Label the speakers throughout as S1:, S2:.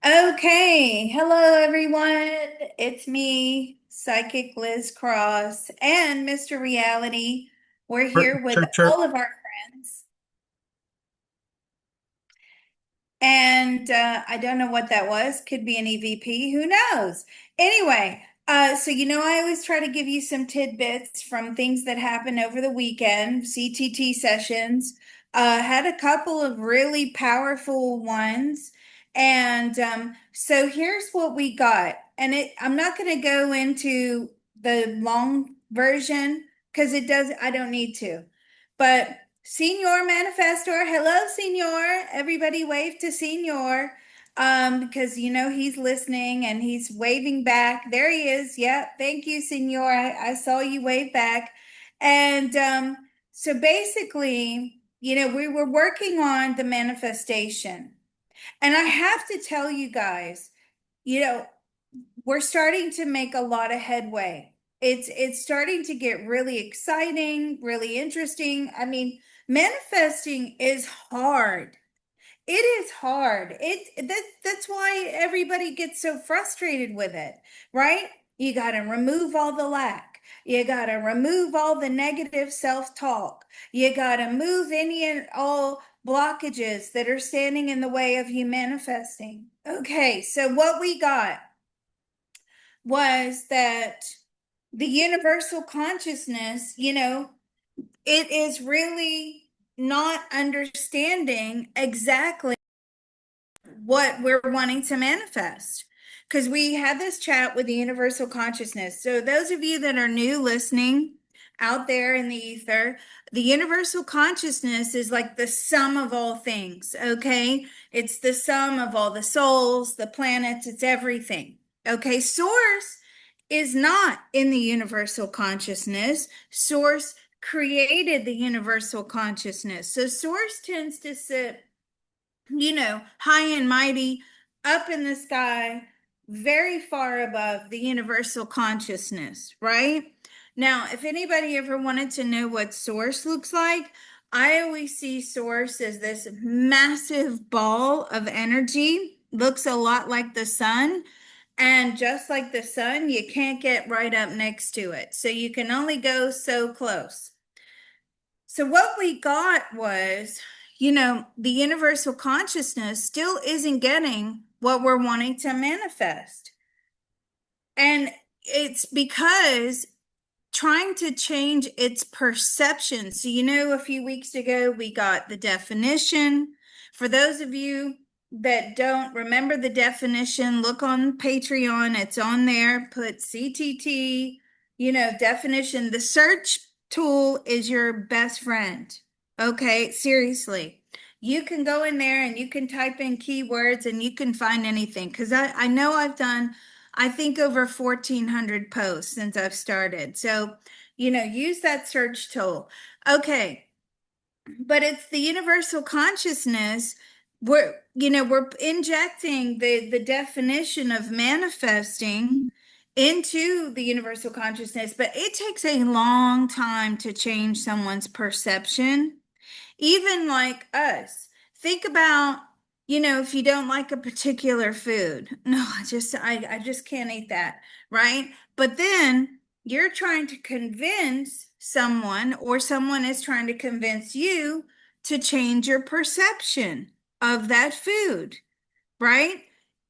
S1: Okay, hello everyone. It's me, Psychic Liz Cross, and Mr. Reality. We're
S2: Chirp,
S1: here with
S2: chirp, chirp.
S1: all of our friends. And I don't know what that was. Could be an EVP. Who knows? Anyway, I always try to give you some tidbits from things that happened over the weekend, CTT sessions. Had a couple of really powerful ones. And so here's what we got. I'm not going to go into the long version because I don't need to. But Senior Manifestor, hello, Senior. Everybody wave to Senior. Because he's listening and he's waving back. There he is. Yep. Thank you, Senior. I saw you wave back. And so basically, we were working on the manifestation. And I have to tell you guys, you know, we're starting to make a lot of headway. It's starting to get really exciting, really interesting. I mean, manifesting is hard. It is hard. That's why everybody gets so frustrated with it, right? You got to remove all the lack. You got to remove all the negative self-talk. You got to move any and all blockages that are standing in the way of you manifesting. Okay, so what we got was that the universal consciousness, it is really not understanding exactly what we're wanting to manifest. Because we had this chat with the universal consciousness. So, those of you that are new listening out there in the ether, the universal consciousness is like the sum of all things, okay? It's the sum of all the souls, the planets, it's everything, okay? Source is not in the universal consciousness. Source created the universal consciousness. So, source tends to sit high and mighty, up in the sky, very far above the universal consciousness, right? Now, if anybody ever wanted to know what source looks like, I always see source as this massive ball of energy, looks a lot like the sun. And just like the sun, you can't get right up next to it. So you can only go so close. So what we got was, the universal consciousness still isn't getting what we're wanting to manifest. And it's because trying to change its perception. So, a few weeks ago, we got the definition. For those of you that don't remember the definition, look on Patreon. It's on there. Put CTT, definition. The search tool is your best friend. Okay, seriously. You can go in there and you can type in keywords and you can find anything. Because I know I've done I think over 1,400 posts since I've started. So, use that search tool. Okay. But it's the universal consciousness. We're injecting the definition of manifesting into the universal consciousness, but it takes a long time to change someone's perception, even like us. Think about, if you don't like a particular food. No, I just can't eat that, right? But then you're trying to convince someone, or someone is trying to convince you to change your perception of that food, right?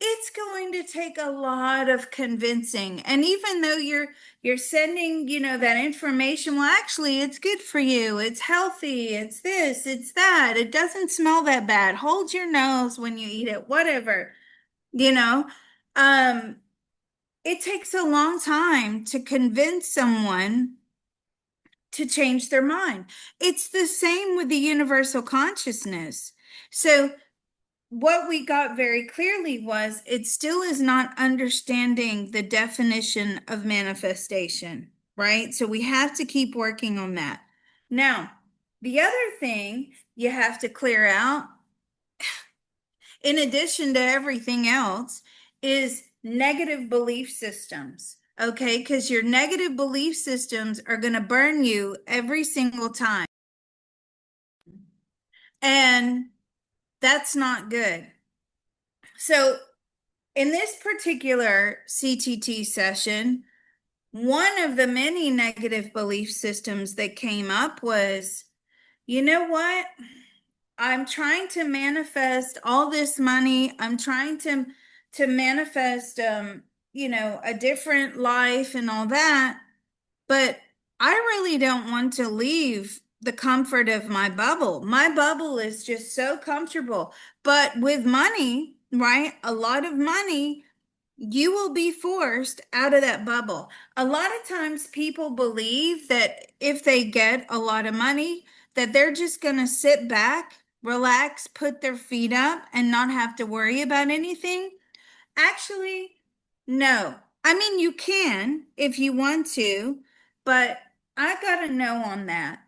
S1: It's going to take a lot of convincing. And even though you're sending, that information, well, actually, it's good for you. It's healthy. It's this, it's that. It doesn't smell that bad. Hold your nose when you eat it, whatever, you know. Um, it takes a long time to convince someone to change their mind. It's the same with the universal consciousness. So what we got very clearly was it still is not understanding the definition of manifestation, right? So we have to keep working on that. Now, the other thing you have to clear out, in addition to everything else, is negative belief systems. Okay, because your negative belief systems are going to burn you every single time. And that's not good. So In this particular CTT session, one of the many negative belief systems that came up was, you know what? I'm trying to manifest all this money. I'm trying to manifest a different life and all that. But I really don't want to leave the comfort of my bubble. My bubble is just so comfortable. But with money, right? A lot of money, you will be forced out of that bubble. A lot of times people believe that if they get a lot of money, that they're just going to sit back, relax, put their feet up, and not have to worry about anything. Actually, no. I mean, you can if you want to, but I got to know on that.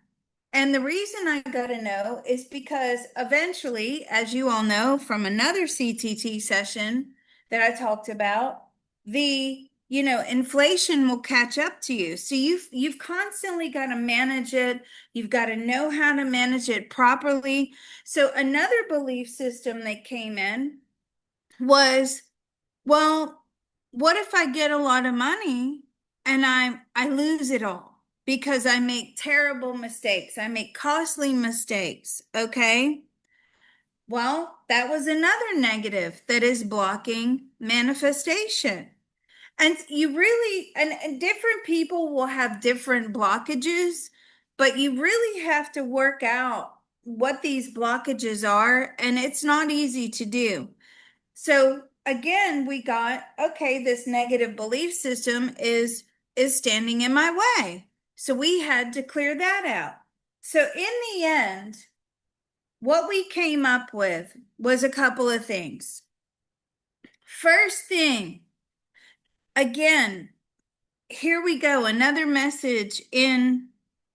S1: And the reason I got to know is because eventually, as you all know from another CTT session that I talked about, inflation will catch up to you. So you've constantly got to manage it. You've got to know how to manage it properly. So another belief system that came in was, well, what if I get a lot of money and I lose it all because I make terrible mistakes. I make costly mistakes, okay? Well, that was another negative that is blocking manifestation. And you really, and different people will have different blockages, but you really have to work out what these blockages are, and it's not easy to do. So again, we got, okay, this negative belief system is standing in my way. So we had to clear that out. So in the end, what we came up with was a couple of things. First thing, again, here we go, another message in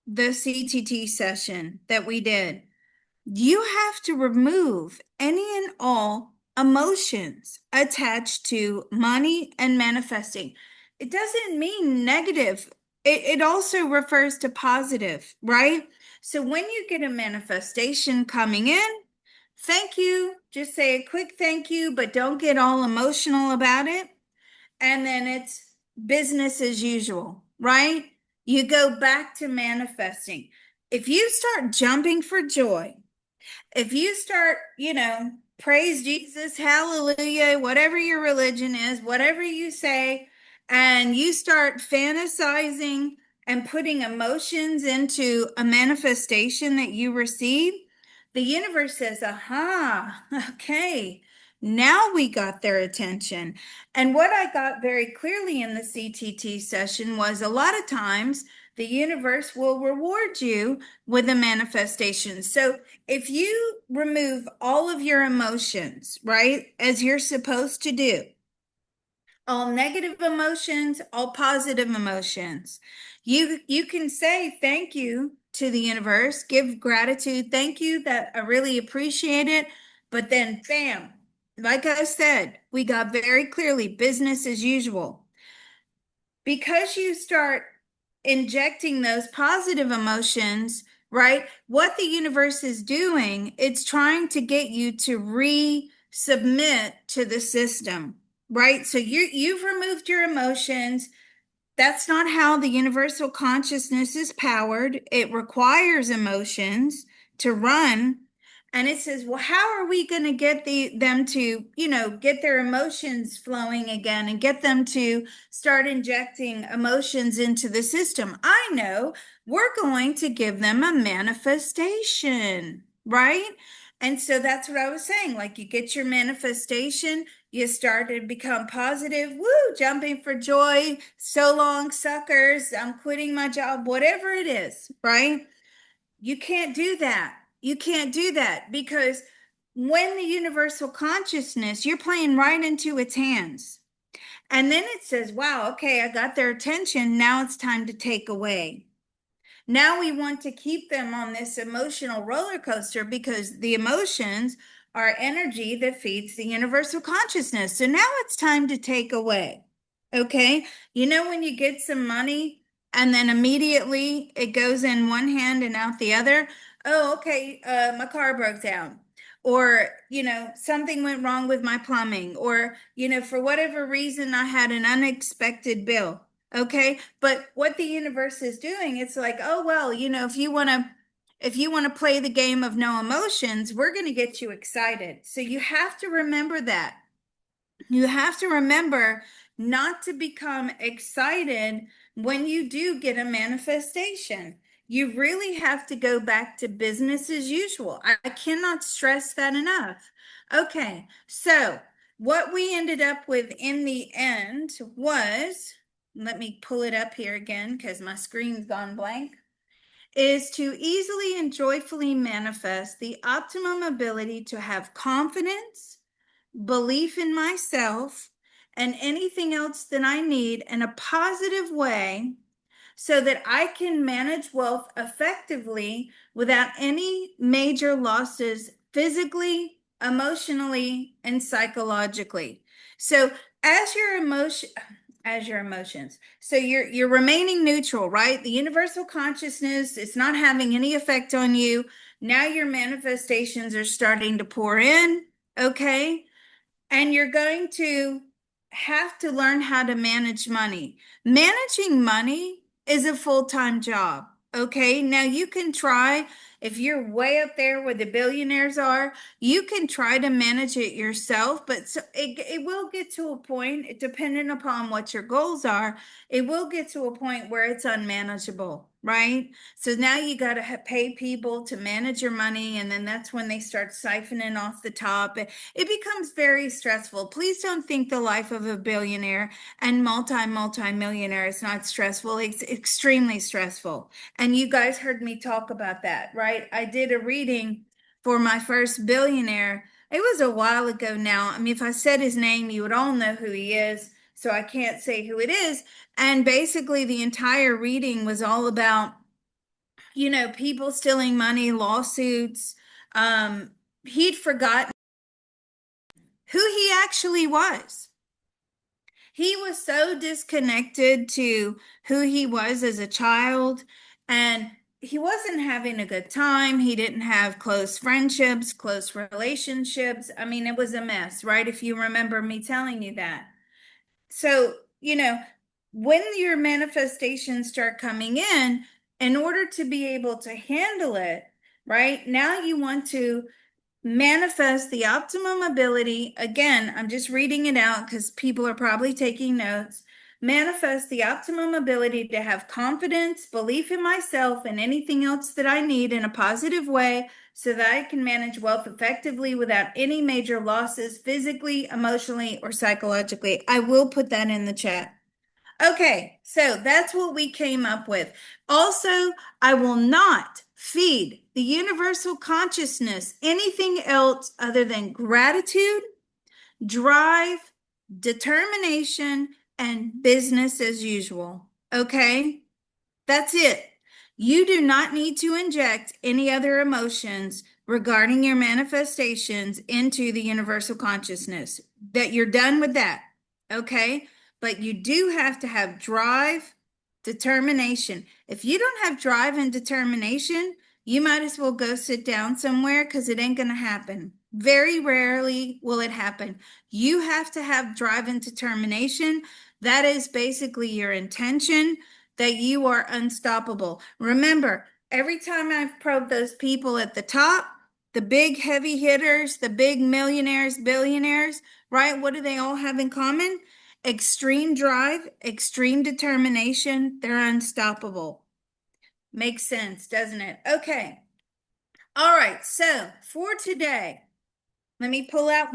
S1: the CTT session that we did. You have to remove any and all emotions attached to money and manifesting. It doesn't mean negative. It also refers to positive, right? So when you get a manifestation coming in, thank you. Just say a quick thank you, but don't get all emotional about it. And then it's business as usual, right? You go back to manifesting. If you start jumping for joy, if you start, praise Jesus, hallelujah, whatever your religion is, whatever you say, and you start fantasizing and putting emotions into a manifestation that you receive, the universe says, aha, okay, now we got their attention. And what I got very clearly in the CTT session was a lot of times the universe will reward you with a manifestation. So if you remove all of your emotions, right, as you're supposed to do, all negative emotions, all positive emotions, you can say thank you to the universe, give gratitude, thank you, that I really appreciate it. But then bam, like I said, we got very clearly business as usual. Because you start injecting those positive emotions, right? What the universe is doing, it's trying to get you to resubmit to the system, right? So you've removed your emotions. That's not how the universal consciousness is powered. It requires emotions to run. And it says, well, how are we going to get them to, get their emotions flowing again and get them to start injecting emotions into the system? I know, we're going to give them a manifestation, right? And so that's what I was saying. Like, you get your manifestation, you start to become positive, woo, jumping for joy, so long, suckers, I'm quitting my job, whatever it is, right? You can't do that. You can't do that because when the universal consciousness, you're playing right into its hands. And then it says, wow, okay, I got their attention. Now it's time to take away. Now we want to keep them on this emotional roller coaster because the emotions are energy that feeds the universal consciousness. So now it's time to take away. Okay. When you get some money and then immediately it goes in one hand and out the other. Oh, okay. My car broke down. or, something went wrong with my plumbing, or, for whatever reason, I had an unexpected bill. Okay. But what the universe is doing, it's like, oh, well, if you want to play the game of no emotions, we're going to get you excited. So you have to remember that. You have to remember not to become excited when you do get a manifestation. You really have to go back to business as usual. I cannot stress that enough. Okay, so what we ended up with in the end was, let me pull it up here again because my screen's gone blank, is to easily and joyfully manifest the optimum ability to have confidence, belief in myself, and anything else that I need in a positive way so that I can manage wealth effectively without any major losses physically, emotionally, and psychologically. So as your emotions. So you're remaining neutral, right? The universal consciousness is not having any effect on you. Now your manifestations are starting to pour in, okay? And you're going to have to learn how to manage money. Managing money is a full-time job. Okay. Now you can try, if you're way up there where the billionaires are, you can try to manage it yourself, but it will get to a point, depending upon what your goals are, it will get to a point where it's unmanageable, right? So now you got to pay people to manage your money, and then that's when they start siphoning off the top. It becomes very stressful. Please don't think the life of a billionaire and multi-millionaire is not stressful. It's extremely stressful. And you guys heard me talk about that, right? I did a reading for my first billionaire. It was a while ago now. I mean, if I said his name, you would all know who he is. So I can't say who it is. And basically, the entire reading was all about, people stealing money, lawsuits. He'd forgotten who he actually was. He was so disconnected to who he was as a child, and he wasn't having a good time. He didn't have close friendships, close relationships. I mean, it was a mess, right? If you remember me telling you that. So, when your manifestations start coming in order to be able to handle it, right? Now you want to manifest the optimum ability. Again, I'm just reading it out because people are probably taking notes. Manifest the optimum ability to have confidence, belief in myself, and anything else that I need in a positive way so that I can manage wealth effectively without any major losses physically, emotionally, or psychologically. I will put that in the chat. Okay, so that's what we came up with. Also, I will not feed the universal consciousness anything else other than gratitude, drive, determination, and business as usual. Okay, that's it. You do not need to inject any other emotions regarding your manifestations into the universal consciousness. That you're done with that. Okay, but you do have to have drive, determination. If you don't have drive and determination, you might as well go sit down somewhere because it ain't going to happen. Very rarely will it happen. You have to have drive and determination. That is basically your intention that you are unstoppable. Remember, every time I've probed those people at the top, the big heavy hitters, the big millionaires, billionaires, right? What do they all have in common? Extreme drive, extreme determination. They're unstoppable. Makes sense, doesn't it? Okay. All right. So for today, let me pull out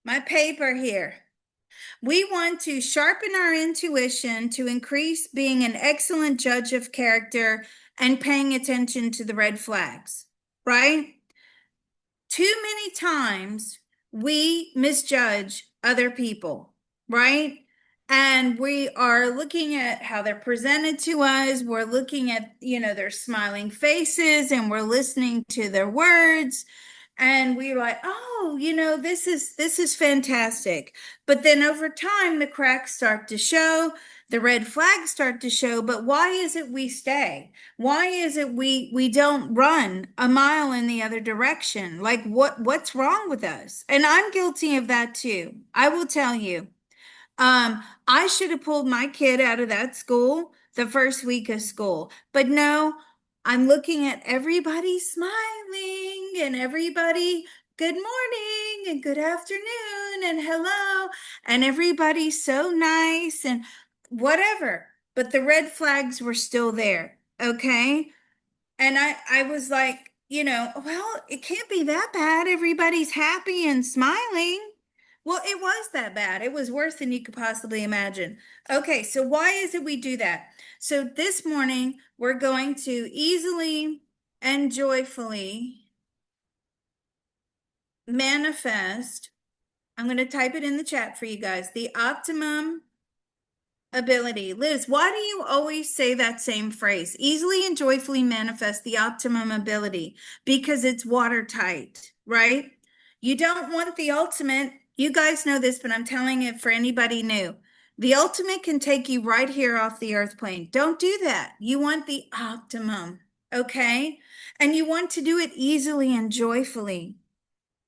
S1: my paper here. We want to sharpen our intuition to increase being an excellent judge of character and paying attention to the red flags, right? Too many times we misjudge other people, right? And we are looking at how they're presented to us. We're looking at, their smiling faces, and we're listening to their words. And we were like, oh, this is fantastic. But then over time, the cracks start to show, the red flags start to show. But why is it we stay? Why is it we don't run a mile in the other direction? Like what's wrong with us? And I'm guilty of that too. I will tell you. I should have pulled my kid out of that school the first week of school. But no, I'm looking at everybody smiling and everybody good morning and good afternoon and hello, and everybody's so nice and whatever. But the red flags were still there. Okay. And I was like, well, it can't be that bad. Everybody's happy and smiling. Well, it was that bad. It was worse than you could possibly imagine. Okay, so why is it we do that? So this morning, we're going to easily and joyfully manifest. I'm going to type it in the chat for you guys. The optimum ability. Liz, why do you always say that same phrase? Easily and joyfully manifest the optimum ability because it's watertight, right? You don't want the ultimate. You guys know this, but I'm telling it for anybody new. The ultimate can take you right here off the earth plane. Don't do that. You want the optimum, okay? And you want to do it easily and joyfully.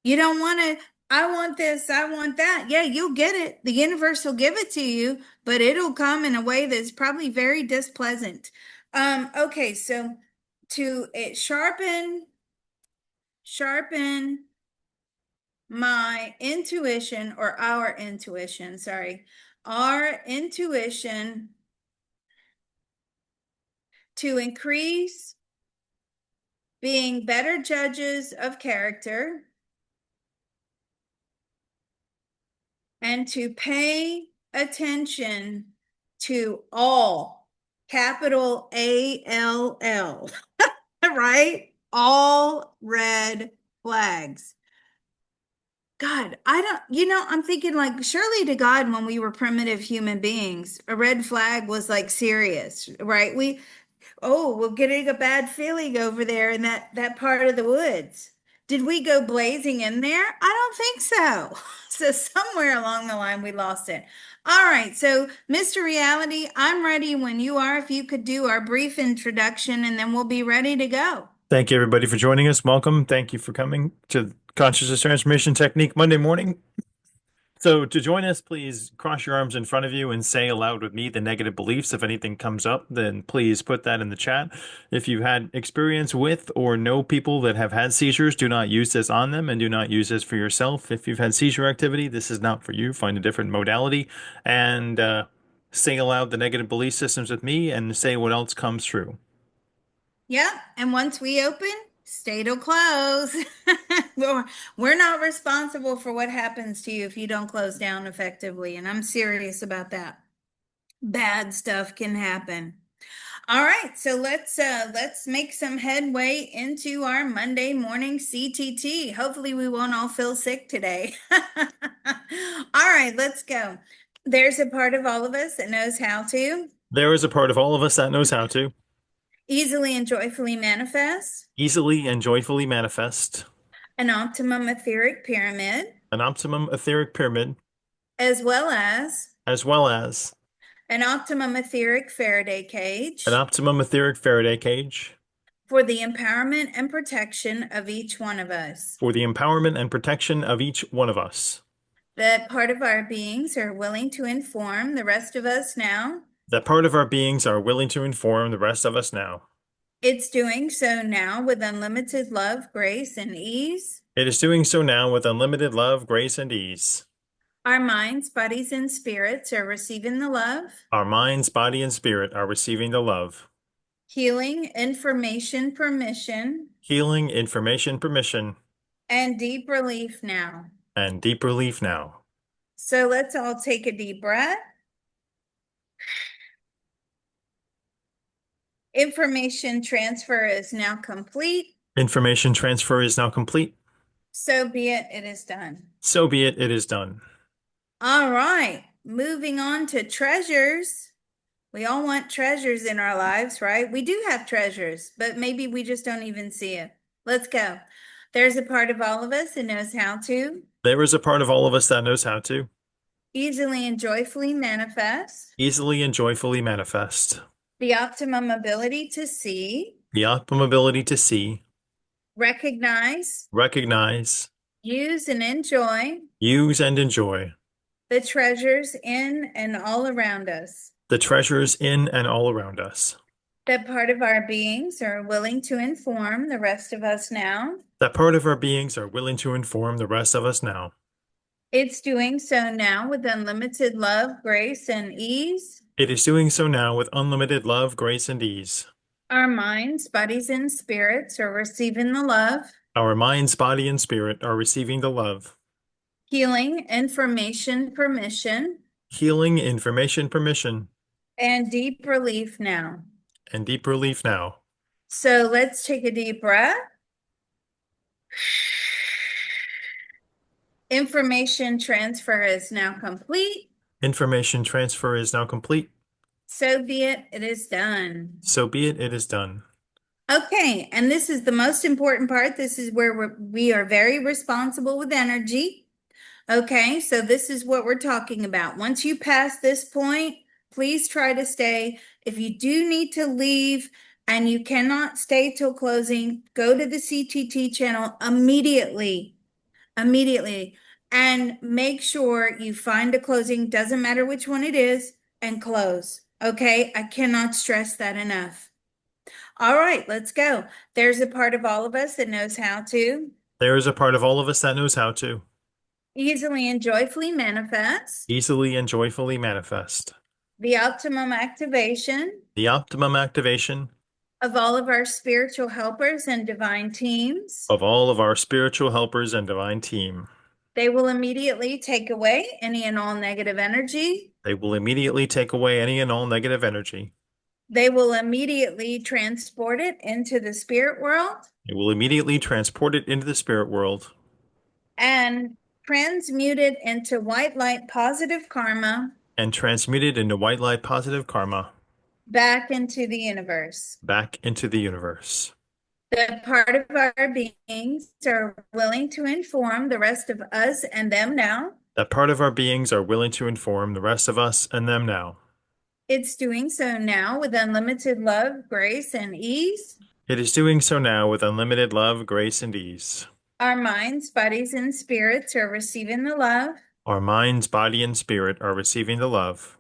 S1: You don't want to, I want this, I want that. Yeah, you'll get it. The universe will give it to you, but it'll come in a way that's probably very displeasant. Okay, so to sharpen my intuition or our intuition, sorry, our intuition to increase being better judges of character and to pay attention to all, capital ALL, right? All red flags. God, I don't, I'm thinking like surely to God when we were primitive human beings, a red flag was like serious, right? We're getting a bad feeling over there in that part of the woods. Did we go blazing in there? I don't think so. So somewhere along the line we lost it. All right, so Mr. Reality, I'm ready when you are. If you could do our brief introduction and then we'll be ready to go.
S2: Thank you, everybody, for joining us. Welcome. Thank you for coming to Consciousness Transformation Technique Monday morning. So, to join us, please cross your arms in front of you and say aloud with me the negative beliefs. If anything comes up, then please put that in the chat. If you've had experience with or know people that have had seizures, do not use this on them and do not use this for yourself. If you've had seizure activity, this is not for you. Find a different modality and say aloud the negative belief systems with me and say what else comes through.
S1: Yep. And once we open, state will close. We're, we're not responsible for what happens to you if you don't close down effectively. And I'm serious about that. Bad stuff can happen. All right, so let's make some headway into our Monday morning CTT. Hopefully we won't all feel sick today. All right, let's go. There's a part of all of us that knows how to
S2: There is a part of all of us that knows how to
S1: easily and joyfully manifest
S2: easily and joyfully manifest
S1: an optimum etheric pyramid,
S2: an optimum etheric pyramid,
S1: as well as
S2: as well as
S1: an optimum etheric Faraday
S2: an
S1: cage
S2: optimum etheric Faraday cage
S1: for the empowerment and protection of each one of us.
S2: for the empowerment and protection of each one of us.
S1: That part of our beings are willing to inform the rest of us now.
S2: That part of our beings are willing to inform the rest of us now.
S1: It's doing so now with unlimited love, grace, and ease.
S2: It is doing so now with unlimited love, grace, and ease.
S1: Our minds, bodies, and spirits are receiving the love,
S2: Our minds, body, and spirit are receiving the love,
S1: healing, information, permission,
S2: healing, information, permission,
S1: and deep relief now.
S2: and deep relief now.
S1: So let's all take a deep breath. Information transfer is now complete.
S2: Information transfer is now complete.
S1: So be it, it is done.
S2: So be it, it is done.
S1: All right, moving on to treasures. We all want treasures in our lives, right? We do have treasures, but maybe we just don't even see it. Let's go. There's a part of all of us that knows how to
S2: There is a part of all of us that knows how to
S1: easily and joyfully manifest
S2: easily and joyfully manifest
S1: the optimum ability to see,
S2: the optimum ability to see,
S1: recognize,
S2: recognize,
S1: use, and enjoy
S2: use, and enjoy
S1: the treasures in and all around us.
S2: the treasures in and all around us.
S1: That part of our beings are willing to inform the rest of us now.
S2: That part of our beings are willing to inform the rest of us now.
S1: It's doing so now with unlimited love, grace, and ease.
S2: It is doing so now with unlimited love, grace, and ease.
S1: Our minds, bodies, and spirits are receiving the love,
S2: Our minds, body, and spirit are receiving the love,
S1: healing, information, permission,
S2: healing, information, permission,
S1: and deep relief now.
S2: and deep relief now.
S1: So let's take a deep breath. Information transfer is now complete.
S2: Information transfer is now complete.
S1: So be it, it is done.
S2: So be it, it is done.
S1: Okay, and this is the most important part. This is where we are very responsible with energy. Okay, so this is what we're talking about. Once you pass this point, please try to stay. If you do need to leave and you cannot stay till closing, go to the CTT channel immediately. Immediately. And make sure you find a closing, doesn't matter which one it is, and close. Okay, I cannot stress that enough. All right, let's go. There's a part of all of us that knows how to
S2: There is a part of all of us that knows how to
S1: easily and joyfully manifest
S2: easily and joyfully manifest
S1: the optimum activation
S2: the optimum activation
S1: of all of our spiritual helpers and divine teams.
S2: of all of our spiritual helpers and divine team.
S1: They will immediately take away any and all negative energy.
S2: They will immediately take away any and all negative energy.
S1: They will immediately transport it into the spirit world
S2: It will immediately transport it into the spirit world
S1: and transmute it into white light positive karma
S2: and transmute it into white light positive karma
S1: back into the universe.
S2: back into the universe.
S1: That part of our beings are willing to inform the rest of us and them now.
S2: That part of our beings are willing to inform the rest of us and them now.
S1: It's doing so now with unlimited love, grace, and ease.
S2: It is doing so now with unlimited love, grace, and ease.
S1: Our minds, bodies, and spirits are receiving the love,
S2: Our minds, body, and spirit are receiving the love,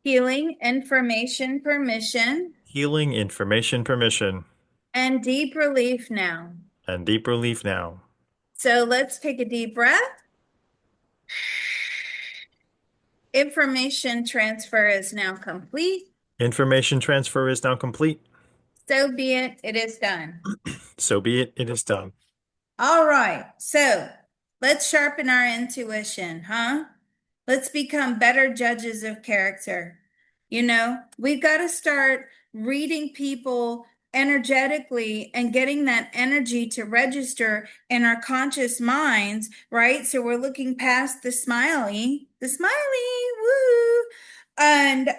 S1: healing, information, permission,
S2: healing, information, permission,
S1: and deep relief now.
S2: and deep relief now.
S1: So let's take a deep breath. Information transfer is now complete.
S2: Information transfer is now complete.
S1: So be it, it is done.
S2: So be it, it is done.
S1: All right, so let's sharpen our intuition, huh? Let's become better judges of character. We've got to start reading people energetically and getting that energy to register in our conscious minds, right? So we're looking past the smiley, woo, and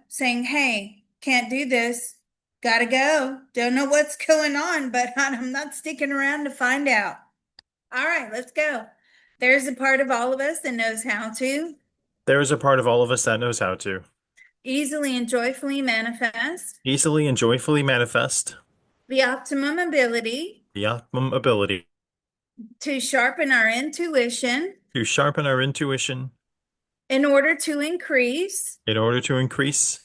S1: saying, hey, can't do this, gotta go, don't know what's going on, but I'm not sticking around to find out. All right, let's go. There's a part of all of us that knows how to
S2: There is a part of all of us that knows how to
S1: easily and joyfully manifest
S2: easily and joyfully manifest
S1: the optimum ability
S2: the optimum ability
S1: to sharpen our intuition
S2: to sharpen our intuition
S1: in order to increase
S2: in order to increase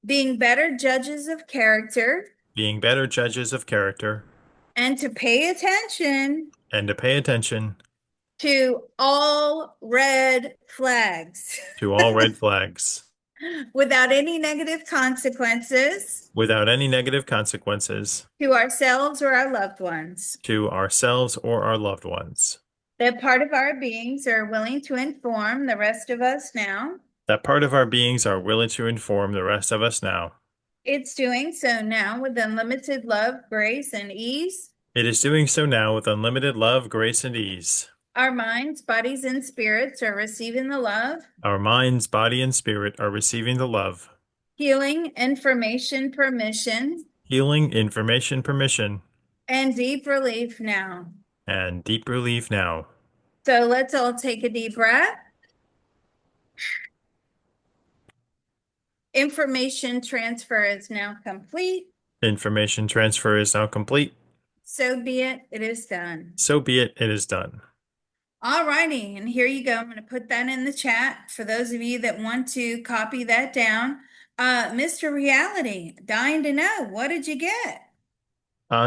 S1: being better judges of character
S2: being better judges of character
S1: and to pay attention
S2: and to pay attention
S1: to all red flags
S2: to all red flags
S1: without any negative consequences
S2: without any negative consequences
S1: to ourselves or our loved ones.
S2: to ourselves or our loved ones.
S1: That part of our beings are willing to inform the rest of us now.
S2: That part of our beings are willing to inform the rest of us now.
S1: It's doing so now with unlimited love, grace, and ease.
S2: It is doing so now with unlimited love, grace, and ease.
S1: Our minds, bodies, and spirits are receiving the love,
S2: Our minds, body, and spirit are receiving the love,
S1: healing, information, permission,
S2: healing, information, permission,
S1: and deep relief now.
S2: And deep relief now.
S1: So let's all take a deep breath. Information transfer is now complete.
S2: Information transfer is now complete.
S1: So be it. It is done.
S2: So be it. It is done.
S1: All righty. And here you go. I'm going to put that in the chat for those of you that want to copy that down. Mr. Reality, dying to know, what did you get?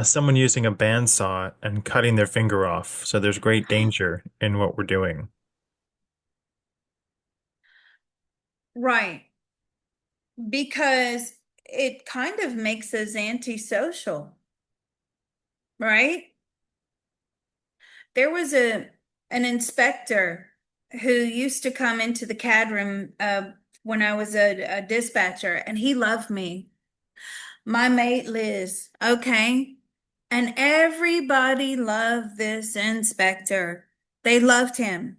S2: Someone using a bandsaw and cutting their finger off. So there's great danger in what we're doing.
S1: Right. Because it kind of makes us antisocial, right? There was an inspector who used to come into the CAD room when I was a dispatcher, and he loved me. My mate Liz, okay? And everybody loved this inspector. They loved him.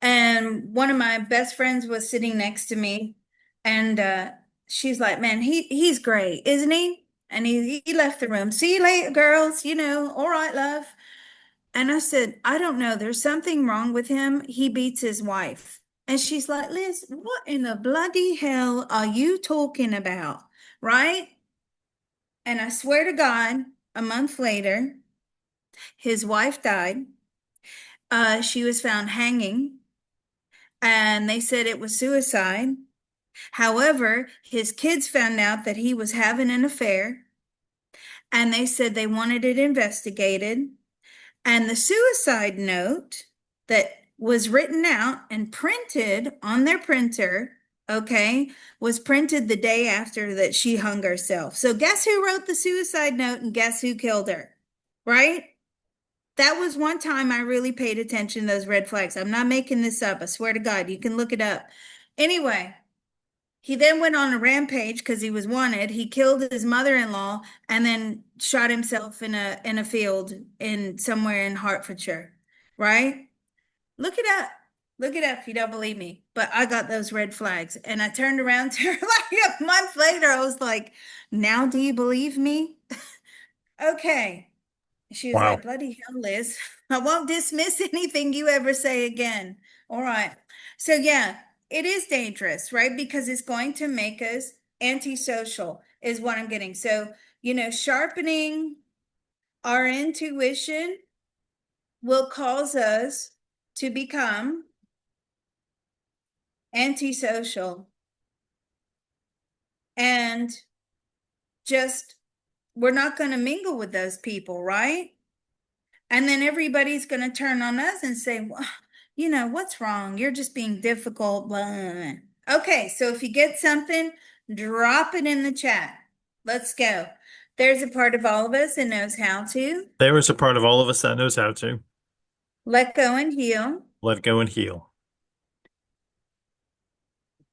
S1: And one of my best friends was sitting next to me, and she's like, "Man, he's great, isn't he?" And he left the room. "See you later, girls. All right, love." And I said, "I don't know. There's something wrong with him. He beats his wife." And she's like, "Liz, what in the bloody hell are you talking about?" Right? And I swear to God, a month later, his wife died. She was found hanging, and they said it was suicide. However, his kids found out that he was having an affair, and they said they wanted it investigated. And the suicide note that was written out and printed on their printer, okay, was printed the day after that she hung herself. So guess who wrote the suicide note and guess who killed her? Right? That was one time I really paid attention to those red flags. I'm not making this up. I swear to God, you can look it up. Anyway, he then went on a rampage because he was wanted. He killed his mother-in-law and then shot himself in a field in somewhere in Hertfordshire. Right? Look it up. Look it up if you don't believe me. But I got those red flags. And I turned around to her like a month later. I was like, "Now do you believe me?" Okay. She was
S2: Wow.
S1: like, "Bloody hell, Liz. I won't dismiss anything you ever say again." All right. So, yeah, it is dangerous, right? Because it's going to make us antisocial, is what I'm getting. So, sharpening our intuition will cause us to become antisocial and just, we're not going to mingle with those people, right? And then everybody's going to turn on us and say, "Well, what's wrong? You're just being difficult." Blah. Okay, so if you get something, drop it in the chat. Let's go. There's a part of all of us that knows how to
S2: There is a part of all of us that knows how to
S1: let go and heal.
S2: let go and heal.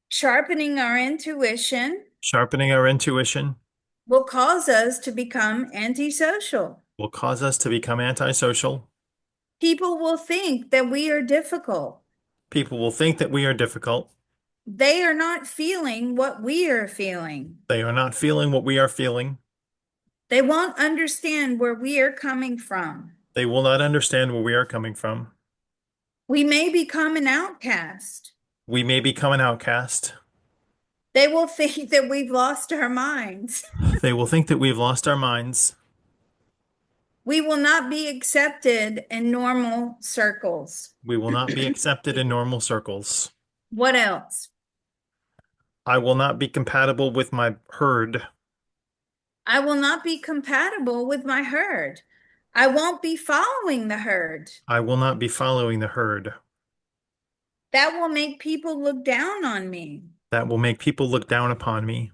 S1: Sharpening our intuition
S2: Sharpening our intuition
S1: will cause us to become antisocial.
S2: will cause us to become antisocial.
S1: People will think that we are difficult.
S2: People will think that we are difficult.
S1: They are not feeling what we are feeling.
S2: They are not feeling what we are feeling.
S1: They won't understand where we are coming from.
S2: They will not understand where we are coming from.
S1: We may become an outcast.
S2: We may become an outcast.
S1: They will think that we've lost our minds.
S2: They will think that we've lost our minds.
S1: We will not be accepted in normal circles.
S2: We will not be accepted in normal circles.
S1: What else?
S2: I will not be compatible with my herd.
S1: I will not be compatible with my herd. I won't be following the herd.
S2: I will not be following the herd.
S1: That will make people look down on me.
S2: That will make people look down upon me.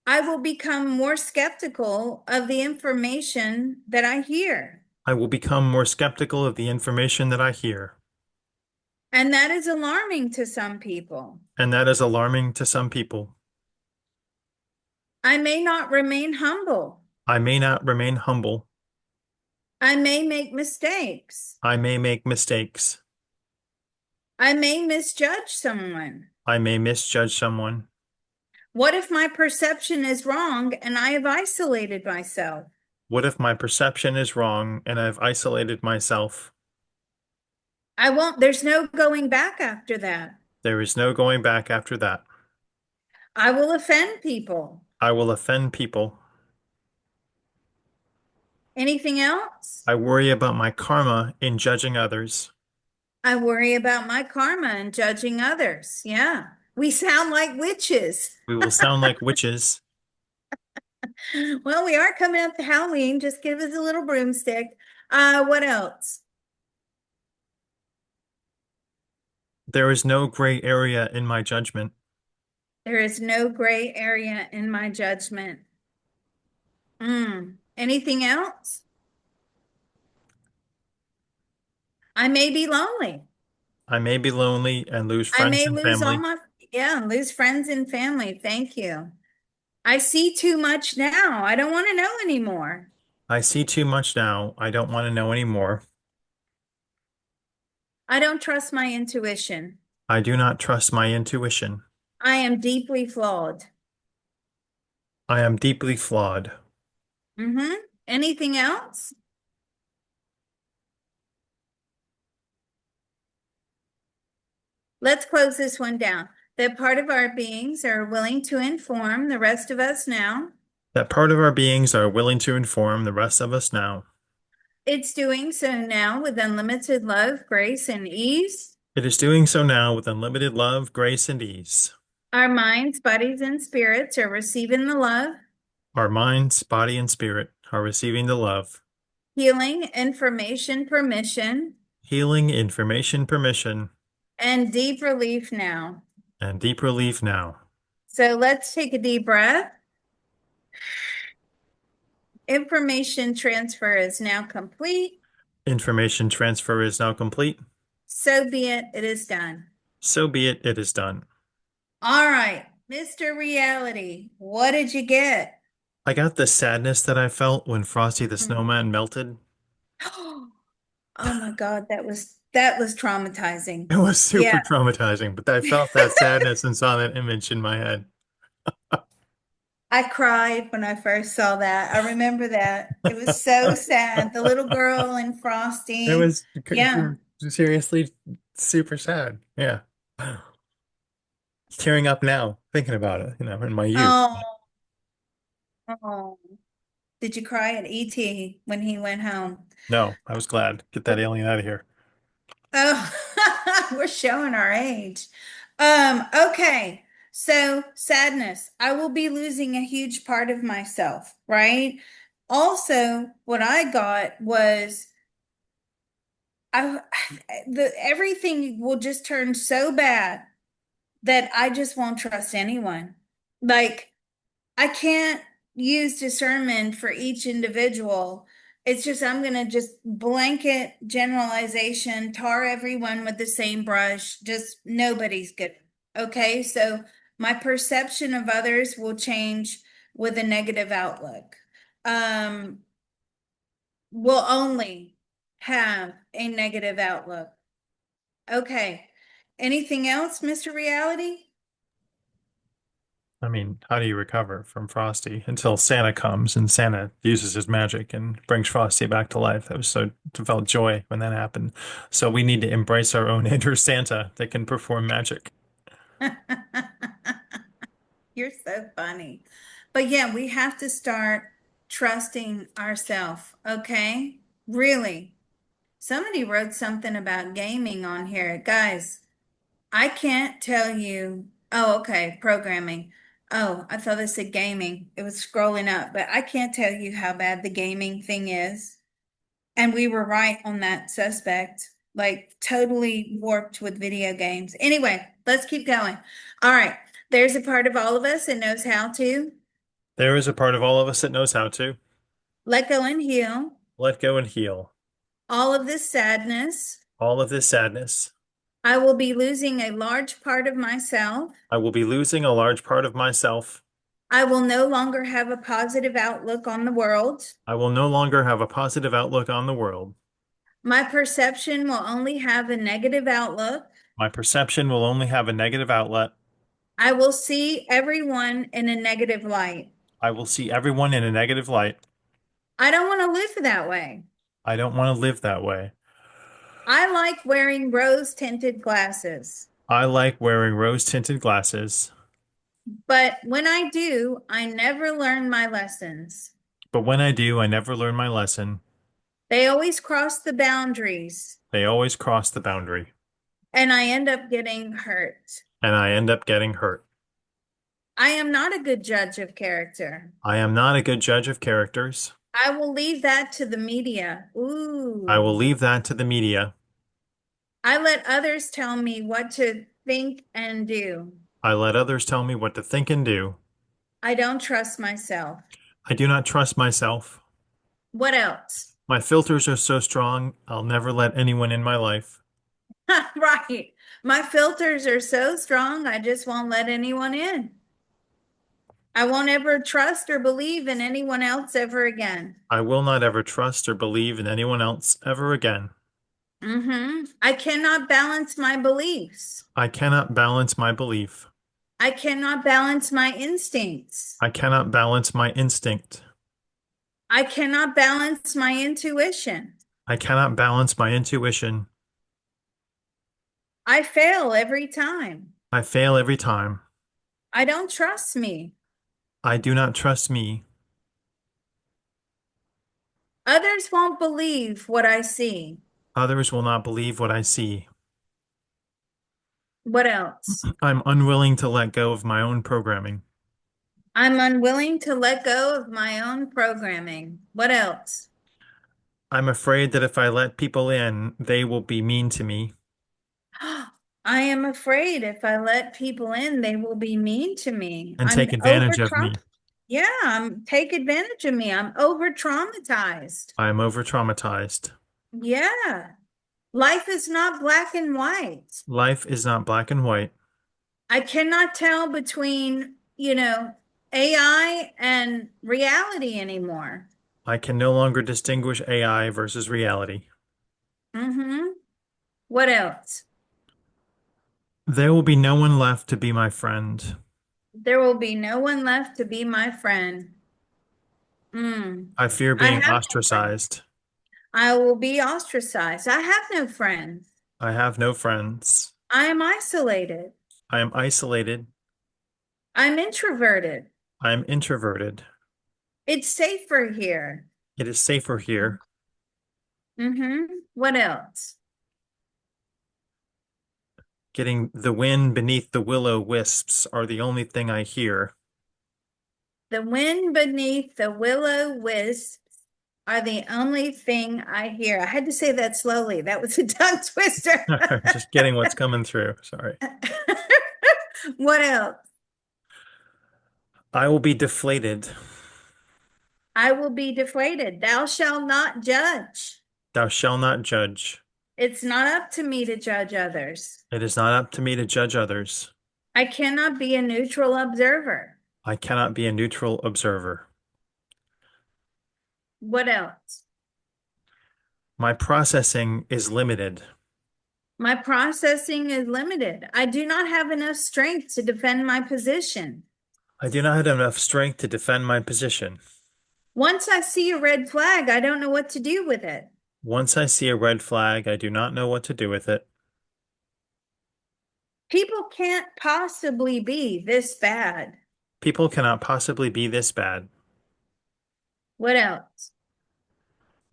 S1: I will become more skeptical of the information that I hear.
S2: I will become more skeptical of the information that I hear.
S1: And that is alarming to some people.
S2: And that is alarming to some people.
S1: I may not remain humble.
S2: I may not remain humble.
S1: I may make mistakes.
S2: I may make mistakes.
S1: I may misjudge someone.
S2: I may misjudge someone.
S1: What if my perception is wrong and I have isolated myself?
S2: What if my perception is wrong and I've isolated myself?
S1: I won't, there's no going back after that.
S2: There is no going back after that.
S1: I will offend people.
S2: I will offend people.
S1: Anything else?
S2: I worry about my karma in judging others.
S1: I worry about my karma and judging others. Yeah. We sound like witches.
S2: We will sound like witches.
S1: Well, we are coming up to Halloween. Just give us a little broomstick. What else?
S2: There is no gray area in my judgment.
S1: There is no gray area in my judgment. Anything else? I may be lonely.
S2: I may be lonely and lose
S1: I
S2: friends
S1: may
S2: and
S1: lose all
S2: family.
S1: my, yeah, lose friends and family. Thank you. I see too much now. I don't want to know anymore.
S2: I see too much now. I don't want to know anymore.
S1: I don't trust my intuition.
S2: I do not trust my intuition.
S1: I am deeply flawed.
S2: I am deeply flawed.
S1: Mm-hmm. Anything else? Let's close this one down. That part of our beings are willing to inform the rest of us now.
S2: That part of our beings are willing to inform the rest of us now.
S1: It's doing so now with unlimited love, grace, and ease.
S2: It is doing so now with unlimited love, grace, and ease.
S1: Our minds, bodies, and spirits are receiving the love,
S2: Our minds, body, and spirit are receiving the love,
S1: healing, information, permission,
S2: healing, information, permission,
S1: and deep relief now.
S2: and deep relief now.
S1: So let's take a deep breath. Information transfer is now complete.
S2: Information transfer is now complete.
S1: So be it. It is done.
S2: So be it, it is done.
S1: All right, Mr. Reality, what did you get?
S2: I got the sadness that I felt when Frosty the
S1: Hmm.
S2: Snowman melted.
S1: Oh my God, that was traumatizing.
S2: It was
S1: Yeah.
S2: super traumatizing, but I felt that sadness and saw that image in my head.
S1: I cried when I first saw that. I remember that. It was so sad. The little girl and
S2: It
S1: Frosty.
S2: was
S1: Yeah.
S2: seriously super sad. Yeah. Tearing up now, thinking about it, in my youth.
S1: Oh, oh. Did you cry at ET when he went home?
S2: No, I was glad. Get that alien out of here.
S1: Oh, we're showing our age. Okay. So sadness. I will be losing a huge part of myself, right? Also, what I got was I the everything will just turn so bad that I just won't trust anyone. Like I can't use discernment for each individual. It's just I'm gonna just blanket generalization, tar everyone with the same brush. Just nobody's good. Okay, so my perception of others will change with a negative outlook. Um, will only have a negative outlook. Okay. Anything else, Mr. Reality?
S2: I mean, how do you recover from Frosty until Santa comes and Santa uses his magic and brings Frosty back to life? That was so felt joy when that happened. So we need to embrace our own inner Santa that can perform magic.
S1: You're so funny. But yeah, we have to start trusting ourselves, okay? Really. Somebody wrote something about gaming on here. Guys, I can't tell you. Oh, okay, programming. Oh, I thought it said gaming. It was scrolling up, but I can't tell you how bad the gaming thing is. And we were right on that suspect, like totally warped with video games. Anyway, let's keep going. All right. There's a part of all of us that knows how to
S2: There is a part of all of us that knows how to
S1: let go and heal
S2: let go and heal
S1: all of this sadness.
S2: all of this sadness.
S1: I will be losing a large part of myself.
S2: I will be losing a large part of myself.
S1: I will no longer have a positive outlook on the world.
S2: I will no longer have a positive outlook on the world.
S1: My perception will only have a negative outlook.
S2: My perception will only have a negative outlet.
S1: I will see everyone in a negative light.
S2: I will see everyone in a negative light.
S1: I don't want to live that way.
S2: I don't want to live that way.
S1: I like wearing rose tinted glasses,
S2: I like wearing rose-tinted glasses,
S1: but when I do, I never learn my lessons.
S2: but when I do, I never learn my lesson.
S1: They always cross the boundaries,
S2: They always cross the boundary,
S1: and I end up getting hurt.
S2: and I end up getting hurt.
S1: I am not a good judge of character.
S2: I am not a good judge of characters.
S1: I will leave that to the media.
S2: I will
S1: Ooh.
S2: leave that to the media.
S1: I let others tell me what to think and do.
S2: I let others tell me what to think and do.
S1: I don't trust myself.
S2: I do not trust myself.
S1: What else?
S2: My filters are so strong, I'll never let anyone in my life.
S1: Right. My filters are so strong, I just won't let anyone in. I won't ever trust or believe in anyone else ever again.
S2: I will not ever trust or believe in anyone else ever again.
S1: I cannot balance my beliefs.
S2: I cannot balance my belief.
S1: I cannot balance my instincts.
S2: I cannot balance my instinct.
S1: I cannot balance my intuition.
S2: I cannot balance my intuition.
S1: I fail every time.
S2: I fail every time.
S1: I don't trust me.
S2: I do not trust me.
S1: Others won't believe what I see.
S2: Others will not believe what I see.
S1: What else?
S2: I'm unwilling to let go of my own programming.
S1: I'm unwilling to let go of my own programming. What else?
S2: I'm afraid that if I let people in, they will be mean to me
S1: I am afraid if I let people in, they will be mean to me.
S2: and
S1: I'm
S2: take
S1: over
S2: advantage of me.
S1: Yeah, take advantage of me. I'm over traumatized.
S2: I am over traumatized.
S1: Yeah. Life is not black and white.
S2: Life is not black and white.
S1: I cannot tell between, AI and reality anymore.
S2: I can no longer distinguish AI versus reality.
S1: Mm-hmm. What else?
S2: There will be no one left to be my friend.
S1: There will be no one left to be my friend. Mm.
S2: I fear
S1: I
S2: being
S1: have no friends.
S2: ostracized.
S1: I will be ostracized. I have no friends.
S2: I have no friends.
S1: I am isolated.
S2: I am isolated.
S1: I'm introverted.
S2: I am introverted.
S1: It's safer here.
S2: It is safer here.
S1: What else?
S2: Getting the wind beneath the willow wisps are the only thing I hear.
S1: The wind beneath the willow wisps are the only thing I hear. I had to say that slowly. That was a tongue twister.
S2: Just getting what's coming through. Sorry.
S1: What else?
S2: I will be deflated.
S1: I will be deflated. Thou shalt not judge.
S2: Thou shalt not judge.
S1: It's not up to me to judge others.
S2: It is not up to me to judge others.
S1: I cannot be a neutral observer.
S2: I cannot be a neutral observer.
S1: What else?
S2: My processing is limited.
S1: My processing is limited. I do not have enough strength to defend my position.
S2: I do not have enough strength to defend my position.
S1: Once I see a red flag, I don't know what to do with it.
S2: Once I see a red flag, I do not know what to do with it.
S1: People can't possibly be this bad.
S2: People cannot possibly be this bad.
S1: What else?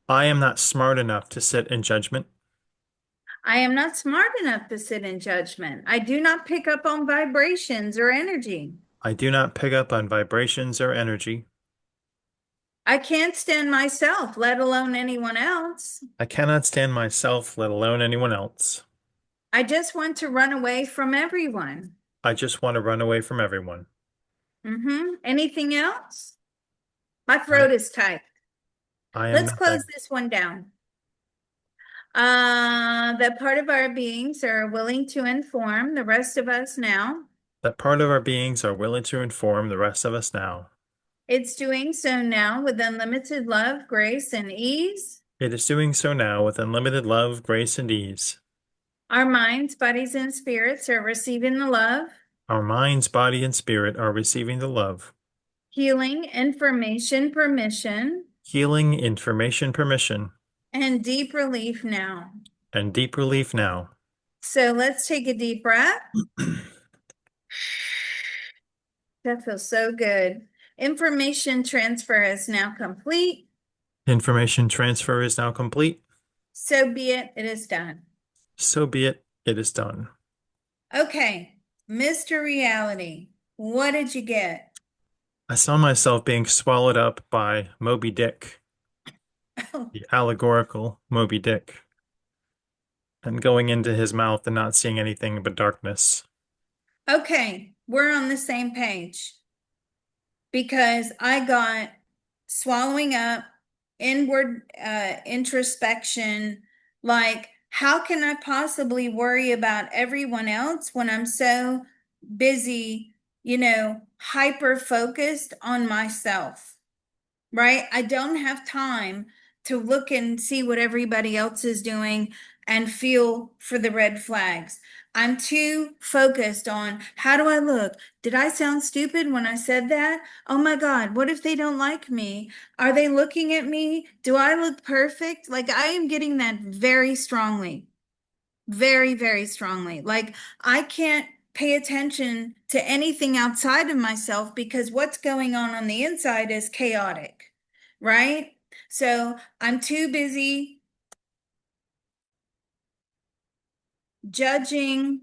S2: I am not smart enough to sit in judgment.
S1: I am not smart enough to sit in judgment. I do not pick up on vibrations or energy.
S2: I do not pick up on vibrations or energy.
S1: I can't stand myself, let alone anyone else.
S2: I cannot stand myself, let alone anyone else.
S1: I just want to run away from everyone.
S2: I just want to run away from everyone.
S1: Anything else? My
S2: I,
S1: throat is tight.
S2: I am
S1: Let's close
S2: nothing.
S1: this one down. That part of our beings are willing to inform the rest of us now.
S2: That part of our beings are willing to inform the rest of us now.
S1: It's doing so now with unlimited love, grace, and ease.
S2: It is doing so now with unlimited love, grace, and ease.
S1: Our minds, bodies, and spirits are receiving the love,
S2: Our minds, body, and spirit are receiving the love,
S1: healing, information, permission,
S2: Healing, information, permission,
S1: and deep relief now.
S2: and deep relief now.
S1: So let's take a deep breath. That feels so good. Information transfer is now complete.
S2: Information transfer is now complete.
S1: So be it, it is done.
S2: So be it. It is done.
S1: Okay, Mr. Reality, what did you get?
S2: I saw myself being swallowed up by Moby Dick, the allegorical Moby Dick, and going into his mouth and not seeing anything but darkness.
S1: Okay, we're on the same page because I got swallowing up, inward introspection. Like, how can I possibly worry about everyone else when I'm so busy, hyper focused on myself? Right? I don't have time to look and see what everybody else is doing and feel for the red flags. I'm too focused on how do I look? Did I sound stupid when I said that? Oh my God, what if they don't like me? Are they looking at me? Do I look perfect? Like, I am getting that very strongly, very, very strongly. Like, I can't pay attention to anything outside of myself because what's going on the inside is chaotic, right? So I'm too busy judging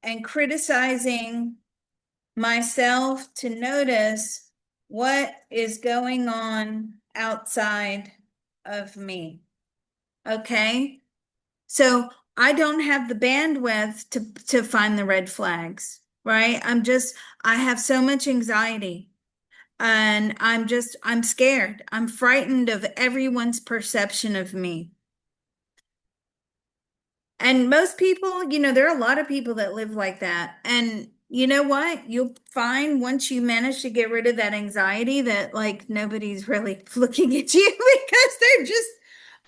S1: and criticizing myself to notice what is going on outside of me. Okay? So I don't have the bandwidth to find the red flags, right? I have so much anxiety and I'm scared. I'm frightened of everyone's perception of me. And most people, there are a lot of people that live like that. And you know what? You'll find once you manage to get rid of that anxiety that like nobody's really looking at you because they're just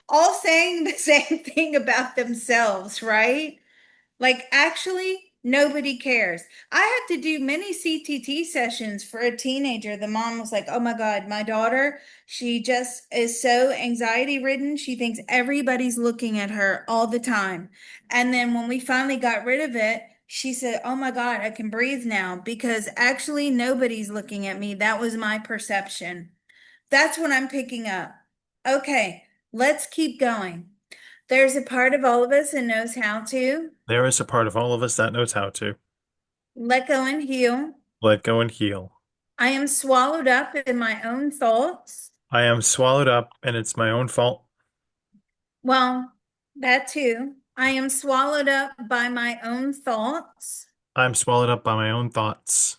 S1: all saying the same thing about themselves, right? Like, actually, nobody cares. I had to do many CTT sessions for a teenager. The mom was like, oh my God, my daughter, she just is so anxiety ridden. She thinks everybody's looking at her all the time. And then when we finally got rid of it, she said, oh my God, I can breathe now because actually nobody's looking at me. That was my perception. That's what I'm picking up. Okay, let's keep going. There's a part of all of us that knows how to
S2: There is a part of all of us that knows how to
S1: let go and heal.
S2: let go and heal.
S1: I am swallowed up in my own thoughts.
S2: I am swallowed up, and it's my own fault.
S1: Well, that too. I am swallowed up by my own thoughts.
S2: I'm swallowed up by my own thoughts.